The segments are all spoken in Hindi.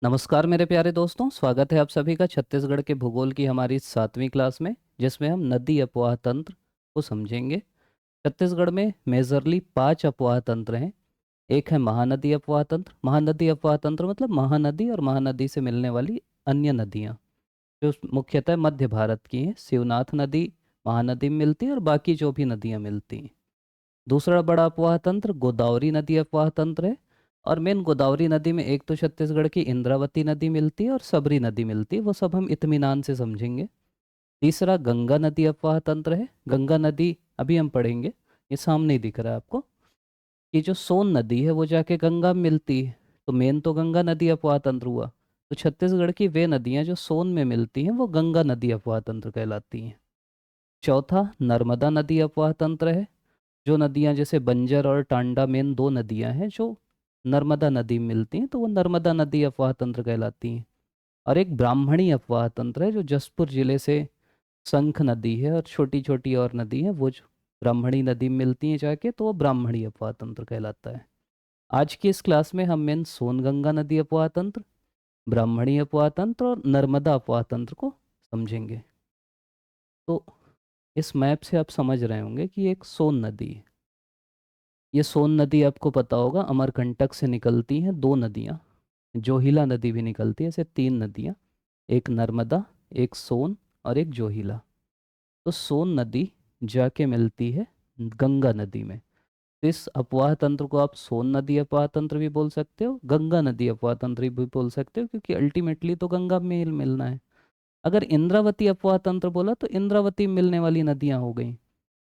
नमस्कार मेरे प्यारे दोस्तों, स्वागत है आप सभी का छत्तीसगढ़ के भूगोल की हमारी 7वीं क्लास में, जिसमें हम नदी अपवाह तंत्र को समझेंगे। छत्तीसगढ़ में मेजरली 5 अपवाह तंत्र हैं। एक है महानदी अपवाह तंत्र। महानदी अपवाह तंत्र मतलब महानदी और महानदी से मिलने वाली अन्य नदियाँ, जो मुख्यतः मध्य भारत की हैं। शिवनाथ नदी महानदी में मिलती है और बाकी जो भी नदियाँ मिलती हैं। दूसरा बड़ा अपवाह तंत्र गोदावरी नदी अपवाह तंत्र है। और मेन गोदावरी नदी में एक तो छत्तीसगढ़ की इंद्रावती नदी मिलती है और सबरी नदी मिलती है, वो सब हम इत्मीनान से समझेंगे। तीसरा गंगा नदी अपवाह तंत्र है। गंगा नदी अभी हम पढ़ेंगे, ये सामने ही दिख रहा है आपको। ये जो सोन नदी है वो जाके गंगा में मिलती है, तो मेन तो गंगा नदी अपवाह तंत्र हुआ। तो छत्तीसगढ़ की वे नदियाँ जो सोन में मिलती हैं वो गंगा नदी अपवाह तंत्र कहलाती हैं। चौथा नर्मदा नदी अपवाह तंत्र है। जो नदियाँ जैसे बंजर और टांडा मेन दो नदियाँ हैं जो नर्मदा नदी में मिलती हैं, तो वो नर्मदा नदी अपवाह तंत्र कहलाती हैं। और एक ब्राह्मणी अपवाह तंत्र है जो जसपुर जिले से शंख नदी है और छोटी छोटी और नदी है, वो जो ब्राह्मणी नदी में मिलती हैं जाके, तो वो ब्राह्मणी अपवाह तंत्र कहलाता है। आज की इस क्लास में हम मेन सोनगंगा नदी अपवाह तंत्र, ब्राह्मणी अपवाह तंत्र और नर्मदा अपवाह तंत्र को समझेंगे। तो इस मैप से आप समझ रहे होंगे कि एक सोन नदी है। ये सोन नदी आपको पता होगा, अमरकंटक से निकलती हैं दो नदियाँ। जोहिला नदी भी निकलती है, ऐसे तीन नदियाँ। एक नर्मदा, एक सोन और एक जोहिला। तो सोन नदी जाके मिलती है गंगा नदी में। तो इस अपवाह तंत्र को आप सोन नदी अपवाह तंत्र भी बोल सकते हो, गंगा नदी अपवाह तंत्र भी बोल सकते हो, क्योंकि अल्टीमेटली तो गंगा में ही मिलना है। अगर इंद्रावती अपवाह तंत्र बोला तो इंद्रावती में मिलने वाली नदियाँ हो गई।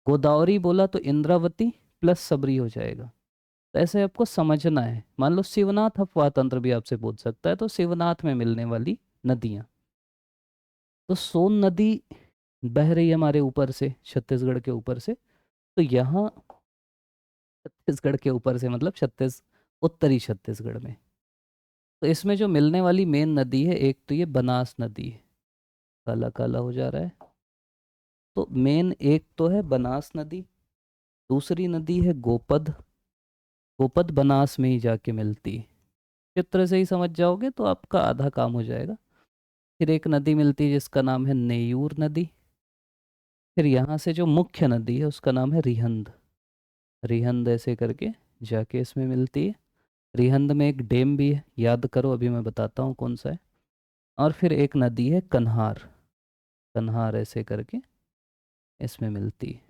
गोदावरी बोला तो इंद्रावती प्लस सबरी हो जाएगा। तो ऐसे आपको समझना है। मान लो शिवनाथ अपवाह तंत्र भी आपसे पूछ सकता है, तो शिवनाथ में मिलने वाली नदियाँ। तो सोन नदी बह रही है हमारे ऊपर से, छत्तीसगढ़ के ऊपर से। तो यहाँ छत्तीसगढ़ के ऊपर से मतलब उत्तरी छत्तीसगढ़ में। तो इसमें जो मिलने वाली मेन नदी है, एक तो ये बनास नदी है। काला काला हो जा रहा है। तो मेन एक तो है बनास नदी, दूसरी नदी है गोपद। गोपद बनास में ही जाके मिलती है। चित्र से ही समझ जाओगे तो आपका आधा काम हो जाएगा। फिर एक नदी मिलती है जिसका नाम है नेयूर नदी। फिर यहाँ से जो मुख्य नदी है उसका नाम है रिहंद। रिहंद ऐसे करके जाके इसमें मिलती है। रिहंद में एक डैम भी है, याद करो, अभी मैं बताता हूँ कौन सा है। और फिर एक नदी है कन्हार। कन्हार ऐसे करके इसमें मिलती है।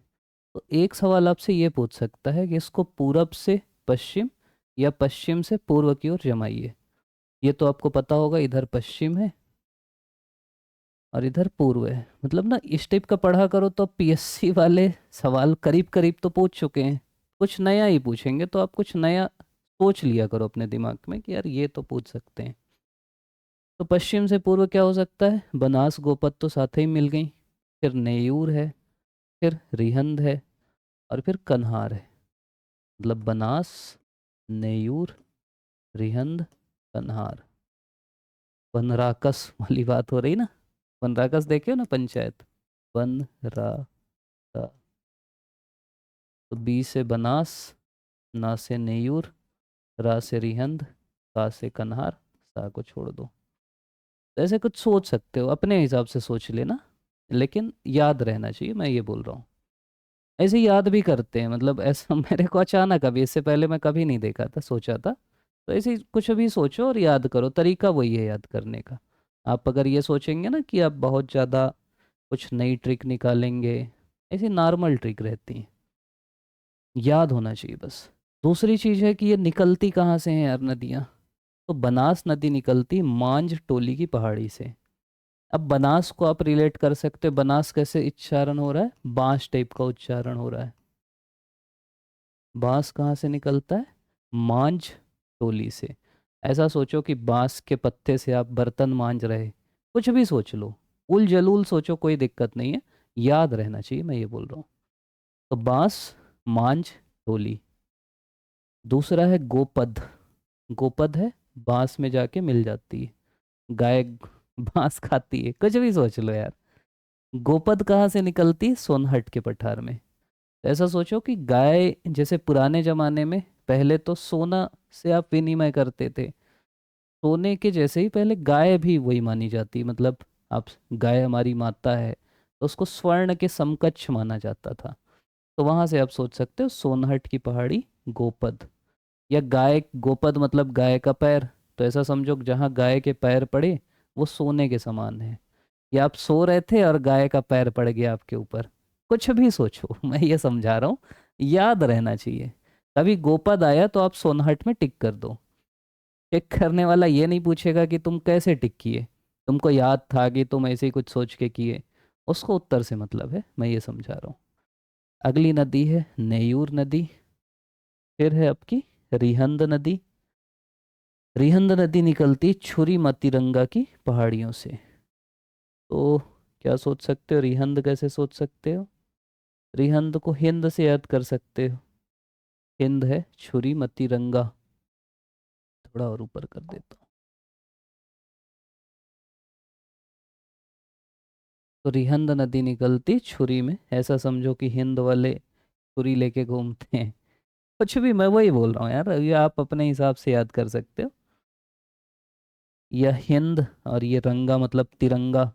तो एक सवाल आपसे ये पूछ सकता है कि इसको पूरब से पश्चिम या पश्चिम से पूर्व की ओर जमाइए। ये तो आपको पता होगा, इधर पश्चिम है और इधर पूर्व है। मतलब ना इस टाइप का पढ़ा करो तो पीएससी वाले सवाल करीब करीब तो पूछ चुके हैं। कुछ नया ही पूछेंगे, तो आप कुछ नया सोच लिया करो अपने दिमाग में कि यार ये तो पूछ सकते हैं। तो पश्चिम से पूर्व क्या हो सकता है? बनास गोपद तो साथ ही मिल गई। फिर नेयूर है, फिर रिहंद है और फिर कन्हार है। मतलब बनास, नेयूर, रिहंद, कन्हार। बनराकस वाली बात हो रही ना। बनराकस देखे हो ना, पंचायत। बनरा का। तो बी से बनास, ना से नेयूर, रा से रिहंद, का से कन्हार, सा को छोड़ दो। तो ऐसे कुछ सोच सकते हो, अपने हिसाब से सोच लेना, लेकिन याद रहना चाहिए, मैं ये बोल रहा हूँ। ऐसे याद भी करते हैं, मतलब ऐसा मेरे को अचानक, अभी इससे पहले मैं कभी नहीं देखा था, सोचा था। तो ऐसे ही कुछ भी सोचो और याद करो, तरीका वही है याद करने का। आप अगर ये सोचेंगे ना कि आप बहुत ज़्यादा कुछ नई ट्रिक निकालेंगे, ऐसी नॉर्मल ट्रिक रहती है। याद होना चाहिए बस। दूसरी चीज़ है कि ये निकलती कहाँ से हैं यार नदियाँ। तो बनास नदी निकलती मांझ टोली की पहाड़ी से। अब बनास को आप रिलेट कर सकते हो, बनास कैसे उच्चारण हो रहा है? बांस टाइप का उच्चारण हो रहा है। बांस कहाँ से निकलता है? मांझ टोली से। ऐसा सोचो कि बांस के पत्ते से आप बर्तन मांझ रहे। कुछ भी सोच लो, उल जलूल सोचो, कोई दिक्कत नहीं है। याद रहना चाहिए, मैं ये बोल रहा हूँ। तो बांस, मांझ, टोली। दूसरा है गोपद। गोपद है, बांस में जाके मिल जाती है। गाय बांस खाती है, कुछ भी सोच लो यार। गोपद कहाँ से निकलती है? सोनहट के पठार में। ऐसा सोचो कि गाय, जैसे पुराने जमाने में पहले तो सोना से आप विनिमय करते थे। सोने के जैसे ही पहले गाय भी वही मानी जाती, मतलब आप, गाय हमारी माता है तो उसको स्वर्ण के समकक्ष माना जाता था। तो वहां से आप सोच सकते हो सोनहट की पहाड़ी गोपद, या गाय, गोपद मतलब गाय का पैर। तो ऐसा समझो कि जहाँ गाय के पैर पड़े वो सोने के समान है। या आप सो रहे थे और गाय का पैर पड़ गया आपके ऊपर, कुछ भी सोचो मैं ये समझा रहा हूँ, याद रहना चाहिए। कभी गोपद आया तो आप सोनहट में टिक कर दो। टिक करने वाला ये नहीं पूछेगा कि तुम कैसे टिक किए, तुमको याद था कि तुम ऐसे ही कुछ सोच के किए, उसको उत्तर से मतलब है, मैं ये समझा रहा हूँ। अगली नदी है नेयूर नदी। फिर है आपकी रिहंद नदी। रिहंद नदी निकलती छुरी मतीरंगा की पहाड़ियों से। तो क्या सोच सकते हो, रिहंद कैसे सोच सकते हो? रिहंद को हिंद से याद कर सकते हो। हिंद है छुरी मतीरंगा। थोड़ा और ऊपर कर देता हूँ। तो रिहंद नदी निकलती छुरी में, ऐसा समझो कि हिंद वाले छुरी लेके घूमते हैं। कुछ भी, मैं वही बोल रहा हूँ यार, ये आप अपने हिसाब से याद कर सकते हो। यह हिंद, और ये रंगा मतलब तिरंगा,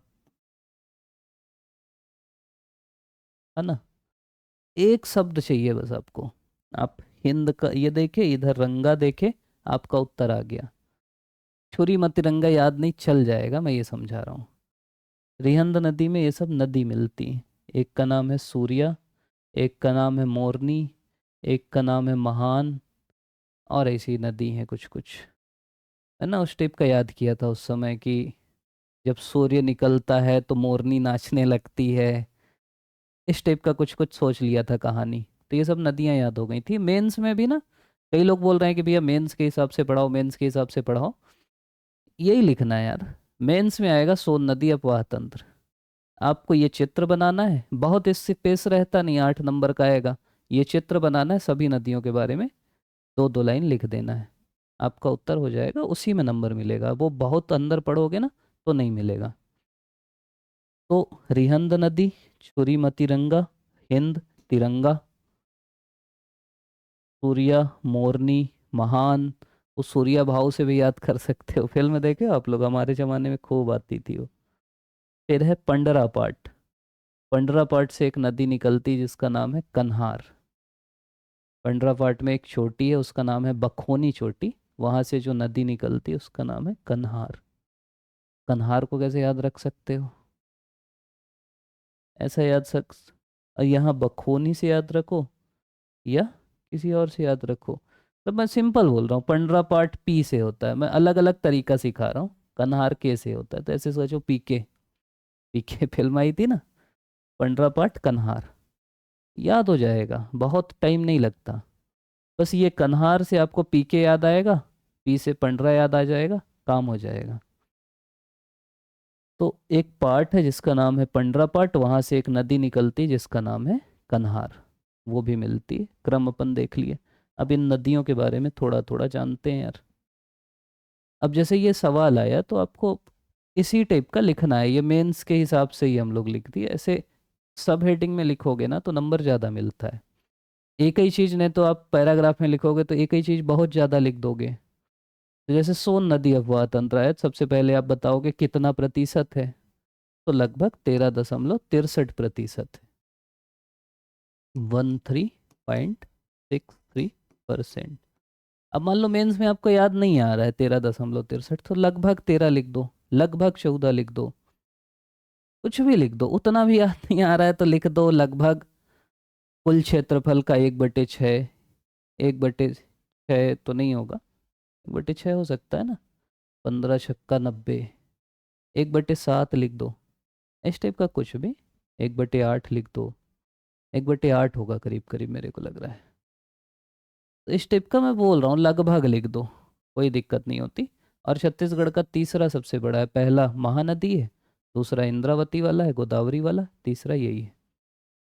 है ना। एक शब्द चाहिए बस आपको। आप हिंद का ये देखे, इधर रंगा देखे, आपका उत्तर आ गया। छुरी मत तिरंगा याद नहीं, चल जाएगा, मैं ये समझा रहा हूँ। रिहंद नदी में ये सब नदी मिलती हैं। एक का नाम है सूर्या, एक का नाम है मोरनी, एक का नाम है महान, और ऐसी नदी हैं कुछ कुछ, है ना। उस टाइप का याद किया था उस समय कि जब सूर्य निकलता है तो मोरनी नाचने लगती है। इस टाइप का कुछ कुछ सोच लिया था कहानी। तो ये सब नदियां याद हो गई थी। मेंस में भी ना, कई लोग बोल रहे हैं कि भैया मेंस के हिसाब से पढ़ाओ, मेंस के हिसाब से पढ़ाओ। यही लिखना है यार। मेंस में आएगा सोन नदी अपवाह तंत्र। आपको ये चित्र बनाना है, बहुत इससे पेश रहता नहीं, 8 नंबर का आएगा। ये चित्र बनाना है सभी नदियों के बारे में, दो दो लाइन लिख देना है, आपका उत्तर हो जाएगा, उसी में नंबर मिलेगा। वो बहुत अंदर पढ़ोगे ना तो नहीं मिलेगा। तो रिहंद नदी, छुरी मतिरंगा, हिंद, तिरंगा, सूर्या, मोरनी, महान। वो सूर्या भाव से भी याद कर सकते हो, फिल्म देखे हो आप लोग, हमारे जमाने में खूब आती थी वो। फिर है पंडरा पाट। पंडरा पाट से एक नदी निकलती जिसका नाम है कन्हार। पंडरा पाट में एक चोटी है, उसका नाम है बखोनी चोटी। वहां से जो नदी निकलती है उसका नाम है कन्हार। कन्हार को कैसे याद रख सकते हो? ऐसा याद सक, यहाँ बखोनी से याद रखो या किसी और से याद रखो। तो मैं सिंपल बोल रहा हूँ, पंडरा पाठ पी से होता है, मैं अलग अलग तरीका सिखा रहा हूँ। कन्हार के से होता है, तो ऐसे सोचो पीके, पीके फिल्म आई थी ना, पंडरा पाठ कन्हार, याद हो जाएगा, बहुत टाइम नहीं लगता। बस ये कन्हार से आपको पीके याद आएगा, पी से पंडरा याद आ जाएगा, काम हो जाएगा। तो एक पार्ट है जिसका नाम है पंडरा पाठ, वहां से एक नदी निकलती है जिसका नाम है कन्हार, वो भी मिलती है। क्रम अपन देख लिए। अब इन नदियों के बारे में थोड़ा थोड़ा जानते हैं यार। अब जैसे ये सवाल आया तो आपको इसी टाइप का लिखना है, ये मेंस के हिसाब से ही हम लोग लिख दिए। ऐसे सब हेडिंग में लिखोगे ना तो नंबर ज़्यादा मिलता है। एक ही चीज़ ने तो आप पैराग्राफ में लिखोगे तो एक ही चीज़ बहुत ज़्यादा लिख दोगे। तो जैसे सोन नदी अफवाह तंत्र है, सबसे पहले आप बताओगे कितना प्रतिशत है, तो लगभग 13.63% है। 13.63%। अब मान लो मेंस में आपको याद नहीं आ रहा है 13.63, तो लगभग 13 लिख दो, लगभग 14 लिख दो, कुछ भी लिख दो। उतना भी याद नहीं आ रहा है तो लिख दो लगभग कुल क्षेत्रफल का 1/6। 1/6 तो नहीं होगा, 1/6 हो सकता है ना, 15×6 = 90, 1/7 लिख दो, इस टाइप का कुछ भी। 1/8 लिख दो, 1/8 होगा करीब करीब मेरे को लग रहा है। तो इस टाइप का मैं बोल रहा हूँ, लगभग लिख दो, कोई दिक्कत नहीं होती। और छत्तीसगढ़ का तीसरा सबसे बड़ा है, पहला महानदी है, दूसरा इंद्रावती वाला है, गोदावरी वाला, तीसरा यही है।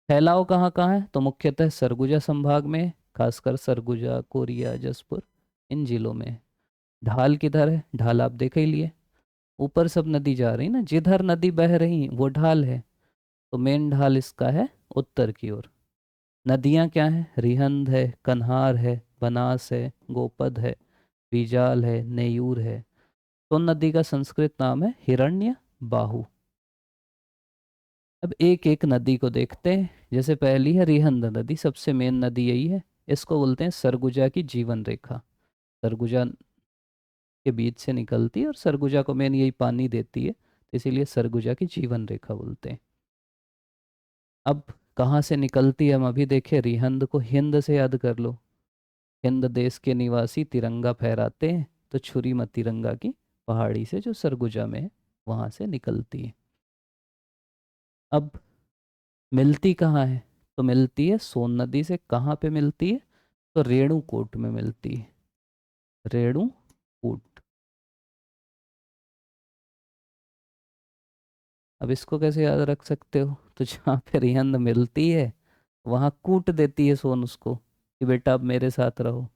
फैलाव कहाँ कहाँ है, तो मुख्यतः सरगुजा संभाग में है, खासकर सरगुजा, कोरिया, जसपुर, इन जिलों में है। ढाल किधर है, ढाल आप देख ही लिए, ऊपर सब नदी जा रही ना, जिधर नदी बह रही वो ढाल है। तो मेन ढाल इसका है उत्तर की ओर। नदियाँ क्या हैं, रिहंद है, कन्हार है, बनास है, गोपद है, बीजाल है, नेयूर है। सोन नदी का संस्कृत नाम है हिरण्य बाहु। अब एक एक नदी को देखते हैं। जैसे पहली है रिहंद नदी, सबसे मेन नदी यही है। इसको बोलते हैं सरगुजा की जीवन रेखा। सरगुजा के बीच से निकलती है और सरगुजा को मेन यही पानी देती है, तो इसीलिए सरगुजा की जीवन रेखा बोलते हैं। अब कहाँ से निकलती है हम अभी देखें। रिहंद को हिंद से याद कर लो। हिंद देश के निवासी तिरंगा फहराते हैं, तो छुरी मत तिरंगा की पहाड़ी से जो सरगुजा में है वहाँ से निकलती है। अब मिलती कहाँ है, तो मिलती है सोन नदी से। कहाँ पे मिलती है, तो रेणुकूट में मिलती है। रेणुकूट। अब इसको कैसे याद रख सकते हो, तो जहाँ पे रिहंद मिलती है वहाँ कूट देती है सोन उसको कि बेटा अब मेरे साथ रहो,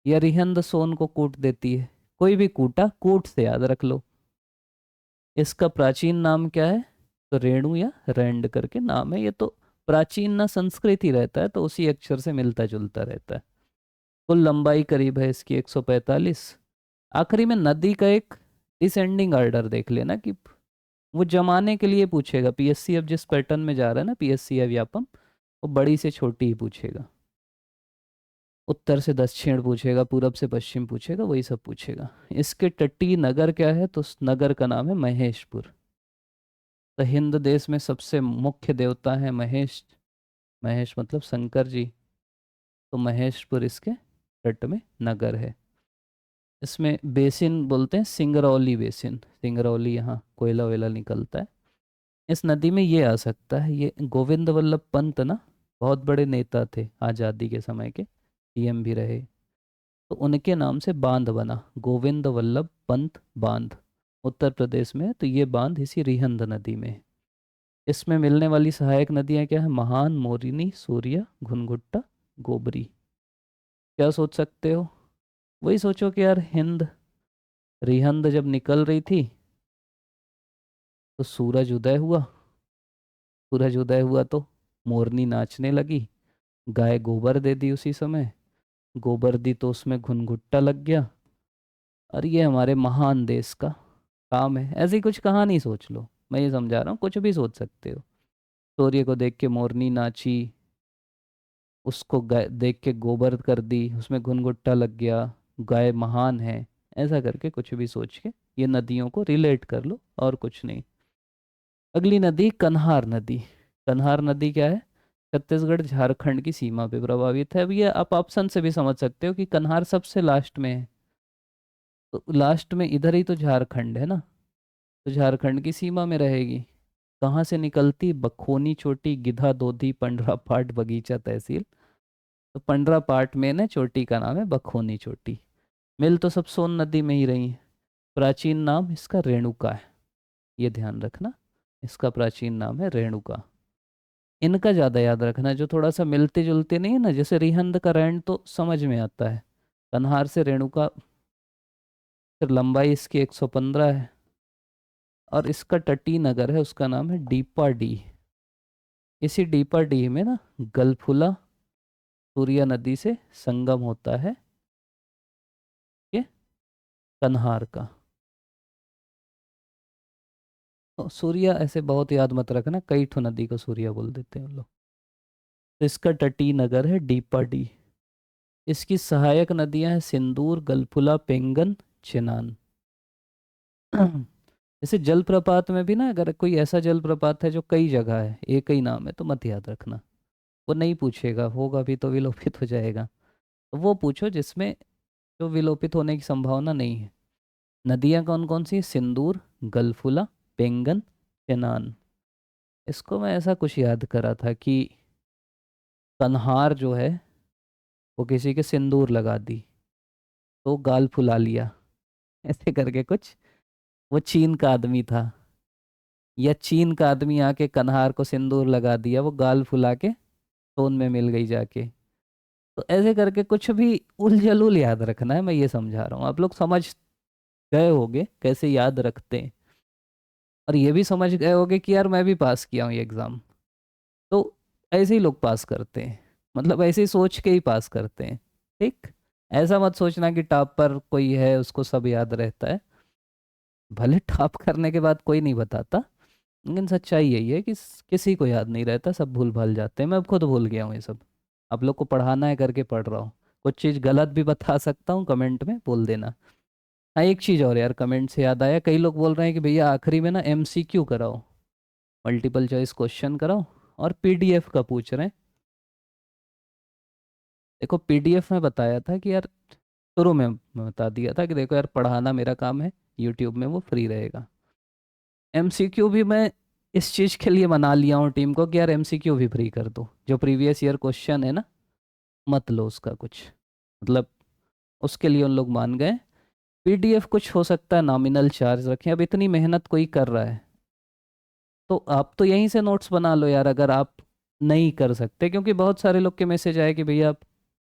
या रिहंद सोन को कूट देती है। कोई भी कूटा, कूट से याद रख लो। इसका प्राचीन नाम क्या है, तो रेणु या रैंड करके नाम है। ये तो प्राचीन ना संस्कृत ही रहता है, तो उसी अक्षर से मिलता जुलता रहता है। कुल लंबाई करीब है इसकी 145। आखिरी में नदी का एक डिसेंडिंग ऑर्डर देख लेना कि वो जमाने के लिए पूछेगा। पीएससी अब जिस पैटर्न में जा रहा है ना, पीएससी या व्यापम, वो बड़ी से छोटी ही पूछेगा। उत्तर से दक्षिण पूछेगा, पूरब से पश्चिम पूछेगा, वही सब पूछेगा। इसके तटीय नगर क्या है, तो उस नगर का नाम है महेशपुर। तो हिंद देश में सबसे मुख्य देवता है महेश। महेश मतलब शंकर जी। तो महेशपुर इसके तट में नगर है। इसमें बेसिन बोलते हैं सिंगरौली बेसिन। सिंगरौली, यहाँ कोयला वेला निकलता है। इस नदी में ये आ सकता है। ये गोविंद वल्लभ पंत ना, बहुत बड़े नेता थे, आज़ादी के समय के पीएम भी रहे। तो उनके नाम से बांध बना, गोविंद वल्लभ पंत बांध। उत्तर प्रदेश में है, तो ये बांध इसी रिहंद नदी में है। इसमें मिलने वाली सहायक नदियाँ क्या है, महान, मोरिनी, सूर्या, घुनघुट्टा, गोबरी। क्या सोच सकते हो, वही सोचो कि यार हिंद रिहंद जब निकल रही थी तो सूरज उदय हुआ। सूरज उदय हुआ तो मोरनी नाचने लगी, गाय गोबर दे दी उसी समय। गोबर दी तो उसमें घुनघुट्टा लग गया। और ये हमारे महान देश का काम है। ऐसी कुछ कहानी सोच लो, मैं ये समझा रहा हूँ, कुछ भी सोच सकते हो। सूर्य को देख के मोरनी नाची, उसको गाय देख के गोबर कर दी, उसमें घुनघुट्टा लग गया, गाय महान है। ऐसा करके कुछ भी सोच के ये नदियों को रिलेट कर लो, और कुछ नहीं। अगली नदी कन्हार नदी। कन्हार नदी क्या है, छत्तीसगढ़ झारखंड की सीमा पे प्रभावित है। अब ये आप ऑप्शन से भी समझ सकते हो कि कन्हार सबसे लास्ट में है, तो लास्ट में इधर ही तो झारखंड है ना, तो झारखंड की सीमा में रहेगी। कहाँ से निकलती, बखोनी चोटी, गिधा दोधी, पंडरा पाट, बगीचा तहसील। तो पंडरा पाट में ना चोटी का नाम है बखोनी चोटी। मिल तो सब सोन नदी में ही रही है। प्राचीन नाम इसका रेणुका है, ये ध्यान रखना। इसका प्राचीन नाम है रेणुका। इनका ज़्यादा याद रखना, जो थोड़ा सा मिलते जुलते नहीं है ना, जैसे रिहंद का रैंड तो समझ में आता है। कन्हार से रेणुका, फिर लंबाई इसकी 115 है। और इसका तटीय नगर है, उसका नाम है डीपा डी। इसी डीपा डी में ना गलफुला सूर्या नदी से संगम होता है ये कन्हार का। तो सूर्या ऐसे बहुत याद मत रखना, कई ठो नदी को सूर्या बोल देते हैं हम लोग। तो इसका तटीय नगर है डीपा डी। इसकी सहायक नदियां हैं सिंदूर, गलफुला, पेंगन, चिनान। जैसे जलप्रपात में भी ना, अगर कोई ऐसा जलप्रपात है जो कई जगह है, एक ही नाम है, तो मत याद रखना। वो नहीं पूछेगा, होगा भी तो विलोपित हो जाएगा। तो वो पूछो जिसमें जो विलोपित होने की संभावना नहीं है। नदियाँ कौन कौन सी, सिंदूर, गलफुला, पेंगन, चेनान। इसको मैं ऐसा कुछ याद करा था कि कन्हार जो है वो किसी के सिंदूर लगा दी तो गाल फुला लिया, ऐसे करके कुछ। वो चीन का आदमी था, या चीन का आदमी आके कन्हार को सिंदूर लगा दिया, वो गाल फुला के सोन में मिल गई जाके। तो ऐसे करके कुछ भी उलझलूल याद रखना है, मैं ये समझा रहा हूँ। आप लोग समझ गए होगे कैसे याद रखते हैं, और ये भी समझ गए होगे कि यार मैं भी पास किया हूँ ये एग्ज़ाम। तो ऐसे ही लोग पास करते हैं, मतलब ऐसे ही सोच के ही पास करते हैं। ठीक, ऐसा मत सोचना कि टॉप पर कोई है उसको सब याद रहता है। भले टॉप करने के बाद कोई नहीं बताता, लेकिन सच्चाई यही है कि किसी को याद नहीं रहता, सब भूल भाल जाते हैं। मैं अब खुद भूल गया हूँ ये सब। आप लोग को पढ़ाना है करके पढ़ रहा हूँ। कुछ चीज़ गलत भी बता सकता हूँ, कमेंट में बोल देना। हाँ, एक चीज़ और यार, कमेंट से याद आया, कई लोग बोल रहे हैं कि भैया आखिरी में ना एमसीक्यू कराओ, मल्टीपल चॉइस क्वेश्चन कराओ, और पीडीएफ का पूछ रहे हैं। देखो पीडीएफ में बताया था कि यार, शुरू में बता दिया था कि देखो यार, पढ़ाना मेरा काम है, यूट्यूब में वो फ्री रहेगा। एमसीक्यू भी मैं इस चीज़ के लिए मना लिया हूँ टीम को कि यार एमसीक्यू भी फ्री कर दो। जो प्रीवियस ईयर क्वेश्चन है ना, मत लो उसका कुछ, मतलब उसके लिए उन लोग मान गए। पीडीएफ कुछ हो सकता है नॉमिनल चार्ज रखें, अब इतनी मेहनत कोई कर रहा है तो आप तो यहीं से नोट्स बना लो यार, अगर आप नहीं कर सकते, क्योंकि बहुत सारे लोग के मैसेज आए कि भैया आप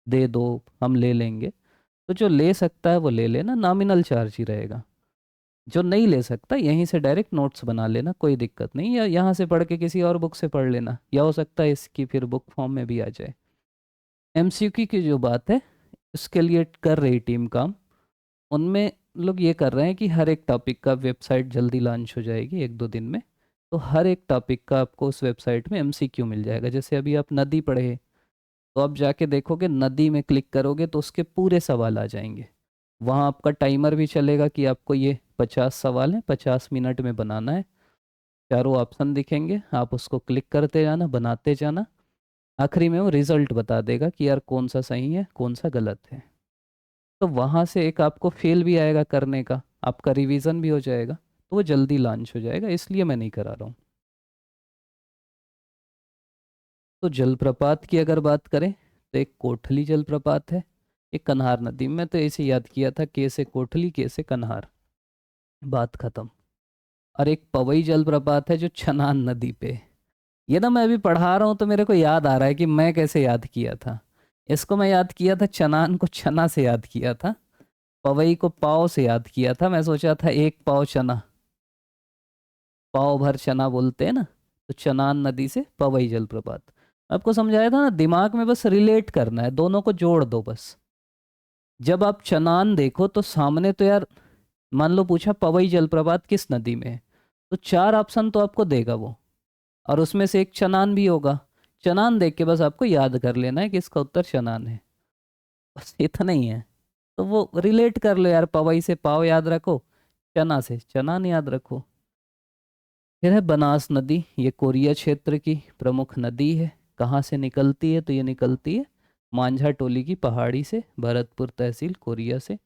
दे दो, हम ले लेंगे। तो जो ले सकता है वो ले लेना, नॉमिनल चार्ज ही रहेगा। जो नहीं ले सकता यहीं से डायरेक्ट नोट्स बना लेना, कोई दिक्कत नहीं, या यहाँ से पढ़ के किसी और बुक से पढ़ लेना, या हो सकता है इसकी फिर बुक फॉर्म में भी आ जाए। एमसीक्यू की जो बात है, उसके लिए कर रही टीम काम। उनमें लोग ये कर रहे हैं कि हर एक टॉपिक का वेबसाइट जल्दी लॉन्च हो जाएगी, एक दो दिन में। तो हर एक टॉपिक का आपको उस वेबसाइट में एमसीक्यू मिल जाएगा। जैसे अभी आप नदी पढ़े, तो आप जाके देखोगे, नदी में क्लिक करोगे तो उसके पूरे सवाल आ जाएंगे। वहाँ आपका टाइमर भी चलेगा कि आपको ये 50 सवाल हैं, 50 मिनट में बनाना है। चारों ऑप्शन दिखेंगे, आप उसको क्लिक करते जाना, बनाते जाना। आखिरी में वो रिजल्ट बता देगा कि यार कौन सा सही है कौन सा गलत है। तो वहाँ से एक आपको फेल भी आएगा करने का, आपका रिवीजन भी हो जाएगा, तो वो जल्दी लॉन्च हो जाएगा, इसलिए मैं नहीं करा रहा हूँ। तो जलप्रपात की अगर बात करें, तो एक कोठली जलप्रपात है, एक कन्हार नदी में। तो ऐसे याद किया था, के से कोठली के से कन्हार, बात खत्म। और एक पवई जलप्रपात है जो छनान नदी पे। ये ना मैं अभी पढ़ा रहा हूँ तो मेरे को याद आ रहा है कि मैं कैसे याद किया था। इसको मैं याद किया था, चनान को छना से याद किया था, पवई को पाव से याद किया था। मैं सोचा था एक पाव चना, पाव भर चना बोलते हैं ना, तो चनान नदी से पवई जलप्रपात। आपको समझाया था ना, दिमाग में बस रिलेट करना है, दोनों को जोड़ दो बस। जब आप चनान देखो तो सामने तो यार, मान लो पूछा पवई जलप्रपात किस नदी में है, तो चार ऑप्शन तो आपको देगा वो, और उसमें से एक चनान भी होगा। चनान देख के बस आपको याद कर लेना है कि इसका उत्तर चनान है, बस इतना ही है। तो वो रिलेट कर लो यार, पवई से पाव याद रखो, चना से चनान याद रखो। फिर है बनास नदी, ये कोरिया क्षेत्र की प्रमुख नदी है। कहाँ से निकलती है, तो ये निकलती है मांझा टोली की पहाड़ी से, भरतपुर तहसील कोरिया से।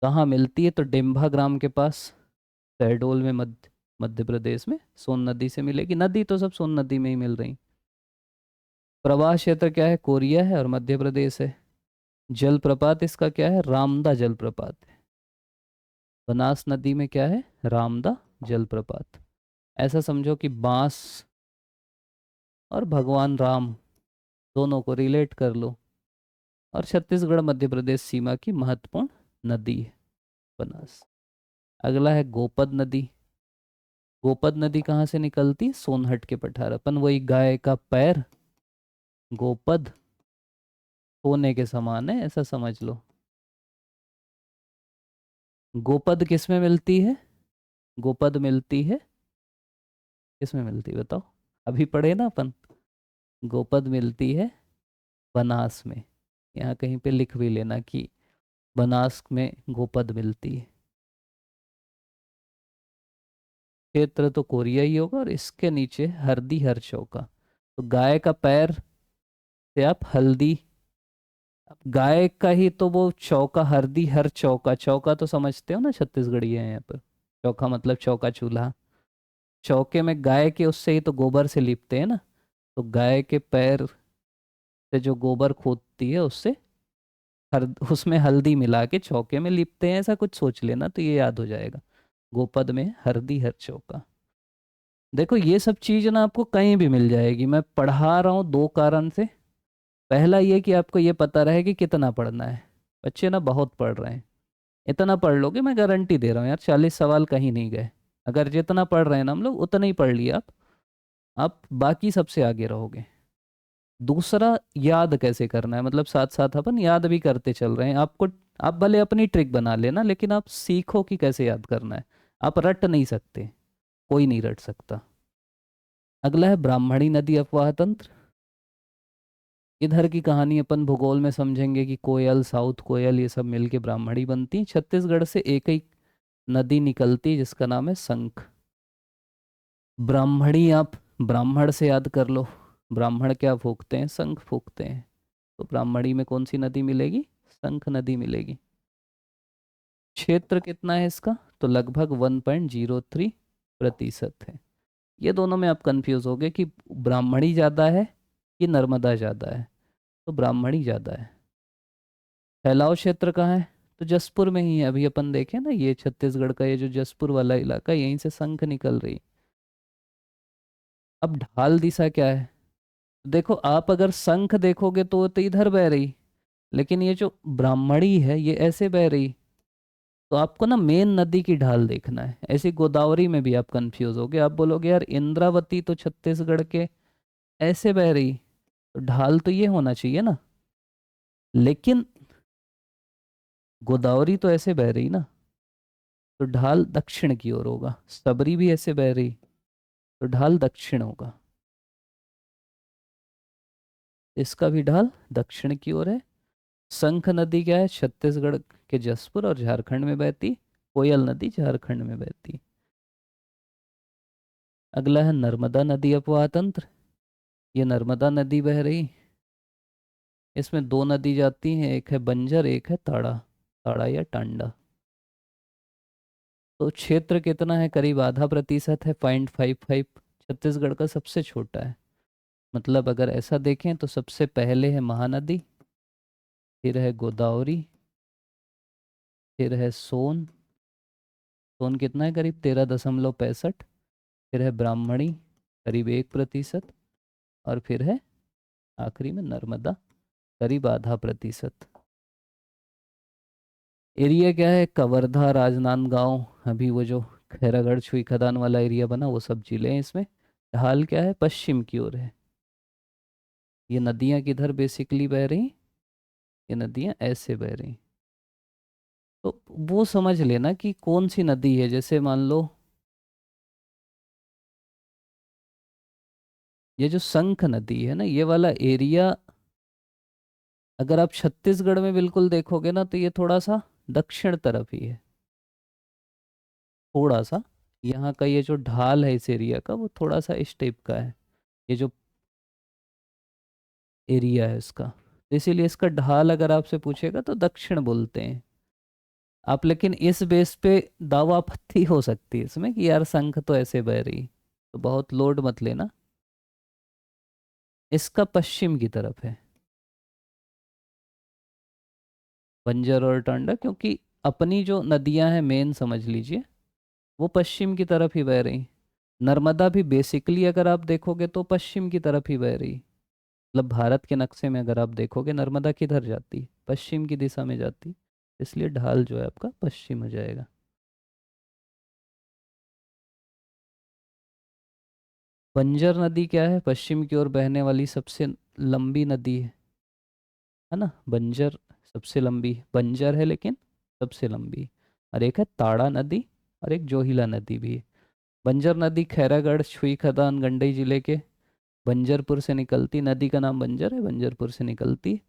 कहाँ मिलती है, तो डिम्भा ग्राम के पास, शहडोल में, मध्य प्रदेश में सोन नदी से मिलेगी। नदी तो सब सोन नदी में ही मिल रही। प्रवाह क्षेत्र क्या है, कोरिया है और मध्य प्रदेश है। जलप्रपात इसका क्या है, रामदा जलप्रपात है। बनास नदी में क्या है, रामदा जलप्रपात। ऐसा समझो कि बांस और भगवान राम दोनों को रिलेट कर लो। और छत्तीसगढ़ मध्य प्रदेश सीमा की महत्वपूर्ण नदी है बनास। अगला है गोपद नदी। गोपद नदी कहाँ से निकलती है, सोनहट के पठार। अपन वही गाय का पैर, गोपद सोने के समान है, ऐसा समझ लो। गोपद किस में मिलती है, गोपद मिलती है, किस में मिलती है बताओ, अभी पढ़े ना अपन। गोपद मिलती है बनास में। यहाँ कहीं पे लिख भी लेना कि बनास में गोपद मिलती है। क्षेत्र तो कोरिया ही होगा, और इसके नीचे हरदी हर चौका। तो गाय का पैर से आप हल्दी, अब गाय का ही तो वो चौका, हरदी हर चौका। चौका तो समझते हो ना, छत्तीसगढ़ी है यहाँ पर। चौका मतलब चौका चूल्हा। चौके में गाय के उससे ही तो गोबर से लिपते हैं ना, तो गाय के पैर से जो गोबर खोदती है उससे, हर उसमें हल्दी मिला के चौके में लिपते हैं, ऐसा कुछ सोच लेना तो ये याद हो जाएगा। गोपद में हरदी हर चौका। देखो ये सब चीज़ ना आपको कहीं भी मिल जाएगी। मैं पढ़ा रहा हूँ दो कारण से। पहला ये कि आपको ये पता रहे कि कितना पढ़ना है। बच्चे ना बहुत पढ़ रहे हैं, इतना पढ़ लोगे, मैं गारंटी दे रहा हूँ यार, 40 सवाल कहीं नहीं गए। अगर जितना पढ़ रहे हैं ना हम लोग, उतना ही पढ़ लिया आप बाकी सबसे आगे रहोगे। दूसरा, याद कैसे करना है, मतलब साथ साथ अपन याद भी करते चल रहे हैं आपको। आप भले अपनी ट्रिक बना लेना, लेकिन आप सीखो कि कैसे याद करना है। आप रट नहीं सकते, कोई नहीं रट सकता। अगला है ब्राह्मणी नदी अफवाह तंत्र। इधर की कहानी अपन भूगोल में समझेंगे कि कोयल, साउथ कोयल, ये सब मिलके ब्राह्मणी बनती हैं। छत्तीसगढ़ से एक ही नदी निकलती है जिसका नाम है शंख। ब्राह्मणी आप ब्राह्मण से याद कर लो। ब्राह्मण क्या फूकते हैं? शंख फूकते हैं। तो ब्राह्मणी में कौन सी नदी मिलेगी? शंख नदी मिलेगी। क्षेत्र कितना है इसका? तो लगभग 1.03% है। ये दोनों में आप कंफ्यूज हो गए कि ब्राह्मणी ज़्यादा है कि नर्मदा ज़्यादा है। तो ब्राह्मणी ज़्यादा है। फैलाव क्षेत्र कहाँ है? तो जसपुर में ही है। अभी अपन देखें ना, ये छत्तीसगढ़ का ये जो जसपुर वाला इलाका, यहीं से शंख निकल रही। अब ढाल दिशा क्या है? देखो, आप अगर शंख देखोगे तो इधर बह रही, लेकिन ये जो ब्राह्मणी है ये ऐसे बह रही। तो आपको ना मेन नदी की ढाल देखना है। ऐसी गोदावरी में भी आप कंफ्यूज होगे, आप बोलोगे यार इंद्रावती तो छत्तीसगढ़ के ऐसे बह रही, तो ढाल तो ये होना चाहिए ना, लेकिन गोदावरी तो ऐसे बह रही ना, तो ढाल दक्षिण की ओर होगा। सबरी भी ऐसे बह रही, तो ढाल दक्षिण होगा। इसका भी ढाल दक्षिण की ओर है। शंख नदी क्या है? छत्तीसगढ़ के जसपुर और झारखंड में बहती। कोयल नदी झारखंड में बहती। अगला है नर्मदा नदी अपवाह तंत्र। ये नर्मदा नदी बह रही, इसमें दो नदी जाती हैं, एक है बंजर, एक है ताड़ा। ताड़ा या टांडा। तो क्षेत्र कितना है? करीब आधा प्रतिशत है, 0.55। छत्तीसगढ़ का सबसे छोटा है। मतलब अगर ऐसा देखें तो सबसे पहले है महानदी, फिर है गोदावरी, फिर है सोन। सोन कितना है? करीब 13.65। फिर है ब्राह्मणी, करीब 1%। और फिर है आखिरी में नर्मदा, करीब आधा प्रतिशत। एरिया क्या है? कवर्धा, राजनांदगांव, अभी वो जो खैरागढ़ छुई खदान वाला एरिया बना, वो सब जिले हैं इसमें। ढाल क्या है? पश्चिम की ओर है। ये नदियाँ किधर बेसिकली बह रही? ये नदियाँ ऐसे बह रही। तो वो समझ लेना कि कौन सी नदी है। जैसे मान लो ये जो शंख नदी है ना, ये वाला एरिया, अगर आप छत्तीसगढ़ में बिल्कुल देखोगे ना, तो ये थोड़ा सा दक्षिण तरफ ही है। थोड़ा सा यहाँ का ये जो ढाल है इस एरिया का, वो थोड़ा सा इस टाइप का है। ये जो एरिया है इसका, तो इसीलिए इसका ढाल अगर आपसे पूछेगा तो दक्षिण बोलते हैं आप। लेकिन इस बेस पे दावा आपत्ति हो सकती है इसमें कि यार शंख तो ऐसे बह रही, तो बहुत लोड मत लेना। इसका पश्चिम की तरफ है बंजर और टांडा, क्योंकि अपनी जो नदियां हैं मेन समझ लीजिए, वो पश्चिम की तरफ ही बह रही। नर्मदा भी बेसिकली अगर आप देखोगे तो पश्चिम की तरफ ही बह रही। मतलब भारत के नक्शे में अगर आप देखोगे, नर्मदा किधर जाती? पश्चिम की दिशा में जाती। इसलिए ढाल जो है आपका पश्चिम हो जाएगा। बंजर नदी क्या है? पश्चिम की ओर बहने वाली सबसे लंबी नदी है ना। बंजर सबसे लंबी, बंजर है लेकिन सबसे लंबी। और एक है ताड़ा नदी, और एक जोहिला नदी भी है। बंजर नदी खैरागढ़, छुई खदान, गंडई जिले के बंजरपुर से निकलती। नदी का नाम बंजर है, बंजरपुर से निकलती।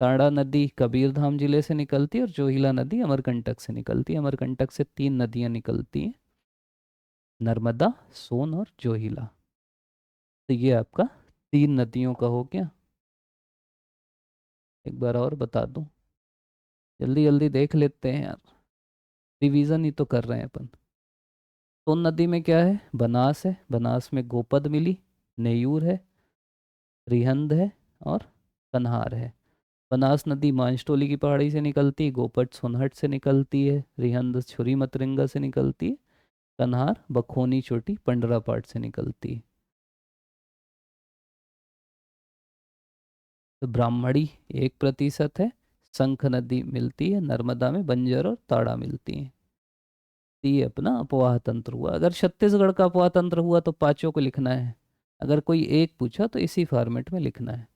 ताड़ा नदी कबीरधाम जिले से निकलती है, और जोहिला नदी अमरकंटक से निकलती है। अमरकंटक से तीन नदियां निकलती हैं, नर्मदा, सोन और जोहिला। तो ये आपका तीन नदियों का हो गया। एक बार और बता दूं, जल्दी जल्दी देख लेते हैं यार, रिवीजन ही तो कर रहे हैं अपन। सोन नदी में क्या है? बनास है। बनास में गोपद मिली, नेयूर है, रिहंद है, और कन्हार है। बनास नदी मांचटोली की पहाड़ी से निकलती है, गोपद सोनहट से निकलती है, रिहंद छुरी मतरिंगा से निकलती है, कन्हार बखोनी चोटी पंडरापाट से निकलती है। तो ब्राह्मणी 1% है। शंख नदी मिलती है नर्मदा में, बंजर और ताड़ा मिलती है। तो ये अपना अपवाह तंत्र हुआ। अगर छत्तीसगढ़ का अपवाह तंत्र हुआ तो पांचों को लिखना है। अगर कोई एक पूछा तो इसी फॉर्मेट में लिखना है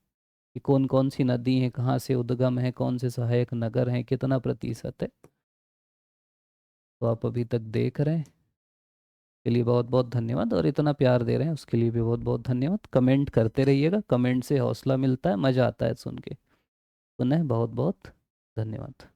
कि कौन कौन सी नदी है, कहाँ से उद्गम है, कौन से सहायक नगर हैं, कितना प्रतिशत है। तो आप अभी तक देख रहे हैं के लिए बहुत बहुत धन्यवाद, और इतना प्यार दे रहे हैं उसके लिए भी बहुत बहुत धन्यवाद। कमेंट करते रहिएगा, कमेंट से हौसला मिलता है, मज़ा आता है सुन के। पुनः बहुत बहुत धन्यवाद।